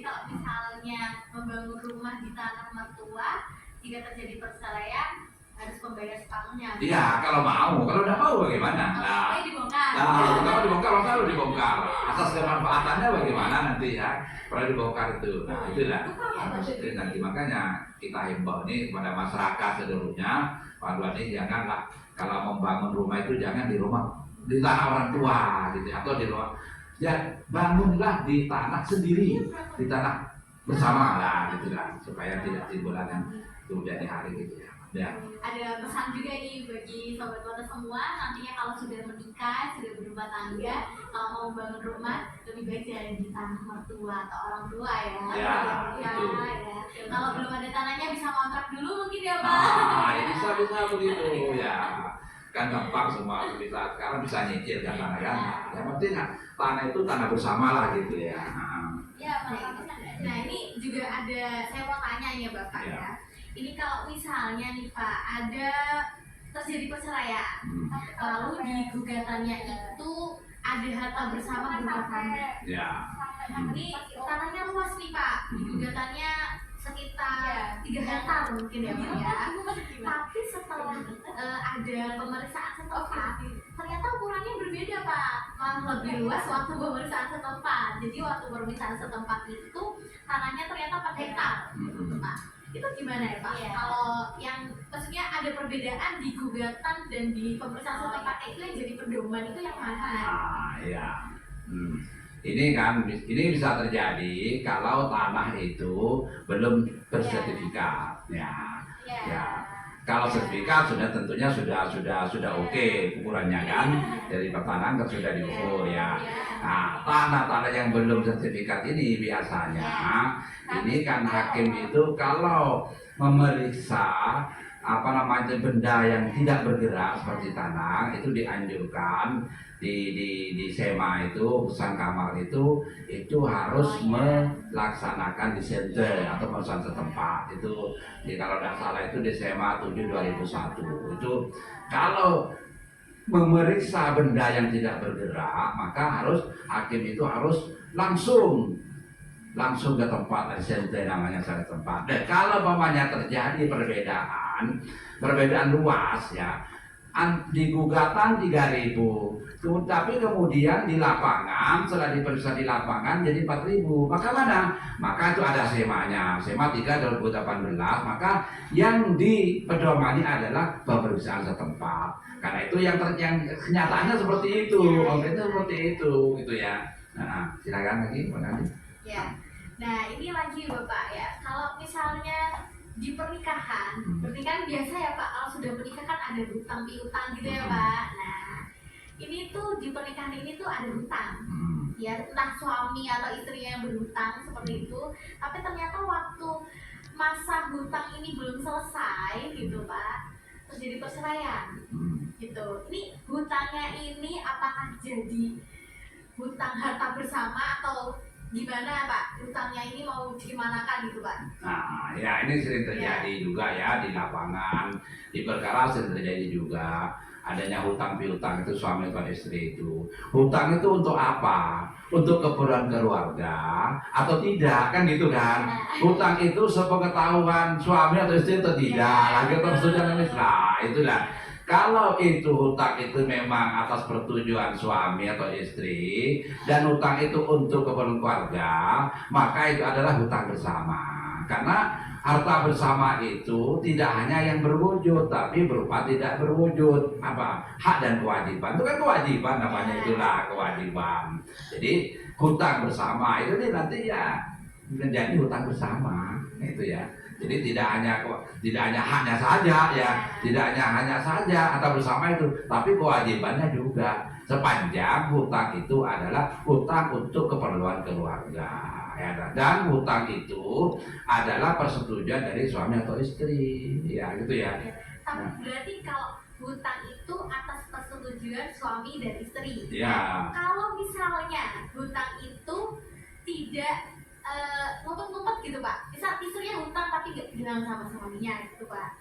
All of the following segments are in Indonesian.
kalau misalnya membangun rumah di tanah mertua, jika terjadi perceraian harus membayar separuhnya. Iya, kalau nggak mau bagaimana? Nah, dibongkar. Kalau dibongkar, selalu dibongkar. Asas kemanfaatannya bagaimana nanti ya? Kalau dibongkar itu, nah itulah. Jadi nanti makanya kita himbau nih kepada masyarakat seluruhnya, Pak ini janganlah kalau membangun rumah itu jangan di tanah orang tua, gitu atau di rumah. Ya bangunlah di tanah sendiri, di tanah bersama lah, gitulah supaya tidak timbulan yang kemudian hari gitu ya. Ya. Ada pesan juga nih bagi sobat Water semua, nantinya kalau sudah menikah, sudah berumah tangga, kalau mau bangun rumah lebih baik jangan di tanah mertua atau orang tua ya. Ya. Kalau belum ada tanahnya bisa kontrak dulu mungkin ya Pak. Bisa begitu ya. Kan gampang semua bisa sekarang bisa nyicil kan tanah kan. Yang penting tanah itu tanah bersama lah gitu ya. Ya Pak. Nah ini juga ada saya mau tanya ya Bapak ya. Ini kalau misalnya nih Pak ada terjadi perceraian, lalu di gugatannya itu ada harta bersama berupa tanah. Ya. Ini tanahnya luas nih Pak, di gugatannya sekitar 3 hektar mungkin ya Pak ya. Tapi setelah ada pemeriksaan setempat, ternyata ukurannya berbeda Pak, malah lebih luas waktu pemeriksaan setempat. Jadi waktu pemeriksaan setempat itu tanahnya ternyata 4 hektar, Pak. Itu gimana ya Pak? Kalau yang maksudnya ada perbedaan di gugatan dan di pemeriksaan setempat itu yang jadi pedoman itu yang mana? Iya. Ini bisa terjadi kalau tanah itu belum bersertifikat, ya. Kalau sertifikat tentunya sudah oke ukurannya kan, dari pertanahan kan sudah diukur ya. Nah, tanah-tanah yang belum sertifikat ini biasanya ini kan hakim itu kalau memeriksa benda yang tidak bergerak seperti tanah itu dianjurkan di SEMA itu pesan kamar itu harus melaksanakan disenter atau perusahaan setempat itu kalau tidak salah itu di SEMA 7/2001 itu kalau memeriksa benda yang tidak bergerak maka hakim itu harus langsung ke tempat disenter namanya tempat. Dan kalau umpamanya terjadi perbedaan luas ya di gugatan 3.000 tapi kemudian di lapangan setelah diperiksa di lapangan jadi 4.000 maka itu ada SEMA-nya SEMA 3/2018 maka yang dipedomani adalah pemeriksaan setempat karena itu yang kenyataannya seperti itu gitu ya. Nah silakan lagi Pak Nadi. Ya. Nah ini lagi Bapak ya, kalau misalnya di pernikahan, berarti kan biasa ya Pak, kalau sudah menikah kan ada hutang piutang gitu ya Pak. Nah ini tuh di pernikahan ini tuh ada hutang, ya entah suami atau istrinya yang berhutang seperti itu, tapi ternyata waktu masa hutang ini belum selesai gitu Pak, terjadi perceraian gitu. Ini hutangnya ini apakah jadi hutang harta bersama atau gimana Pak, hutangnya ini mau dimanakan gitu Pak? Nah ya ini sering terjadi juga ya di lapangan, di perkara sering terjadi juga adanya hutang piutang itu suami atau istri itu. Hutang itu untuk apa? Untuk keperluan keluarga atau tidak kan gitu kan? Hutang itu sepengetahuan suami atau istri atau tidak? Lagi persetujuan Islam itulah. Kalau itu hutang itu memang atas persetujuan suami atau istri dan hutang itu untuk keperluan keluarga, maka itu adalah hutang bersama. Karena harta bersama itu tidak hanya yang berwujud, tapi berupa tidak berwujud. Hak dan kewajiban. Itu kan kewajiban namanya, itulah kewajiban. Jadi hutang bersama itu nanti ya menjadi hutang bersama, itu ya. Jadi tidak hanya haknya saja ya, tidak hanya saja atau bersama itu, tapi kewajibannya juga. Sepanjang hutang itu adalah hutang untuk keperluan keluarga, ya, dan hutang itu adalah persetujuan dari suami atau istri, ya gitu ya. Tapi berarti kalau hutang itu atas persetujuan suami dan istri. Ya. Kalau misalnya hutang itu tidak ngumpet-ngumpet gitu Pak, misal istrinya hutang tapi nggak bilang sama suaminya gitu Pak,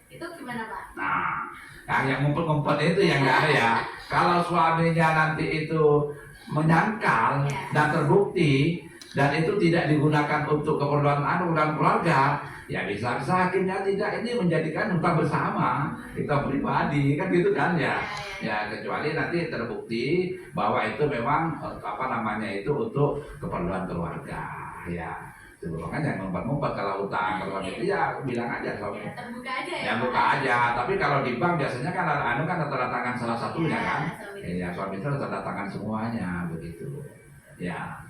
itu gimana Pak? Nah yang ngumpet-ngumpet itu yang nggak ada ya. Kalau suaminya nanti itu menyangkal dan terbukti dan itu tidak digunakan untuk keperluan dan keluarga, ya bisa hakimnya tidak ini menjadikan hutang bersama kita pribadi kan gitu kan ya. Ya kecuali nanti terbukti bahwa itu memang apa namanya itu untuk keperluan keluarga ya. Itu makanya ngumpet-ngumpet kalau utang kalau itu ya bilang aja kalau Ya, terbuka aja ya. ya buka aja. Tapi kalau di bank biasanya kan anu kan tanda tangan salah satunya kan. Ya suami itu tanda tangan semuanya begitu. Ya.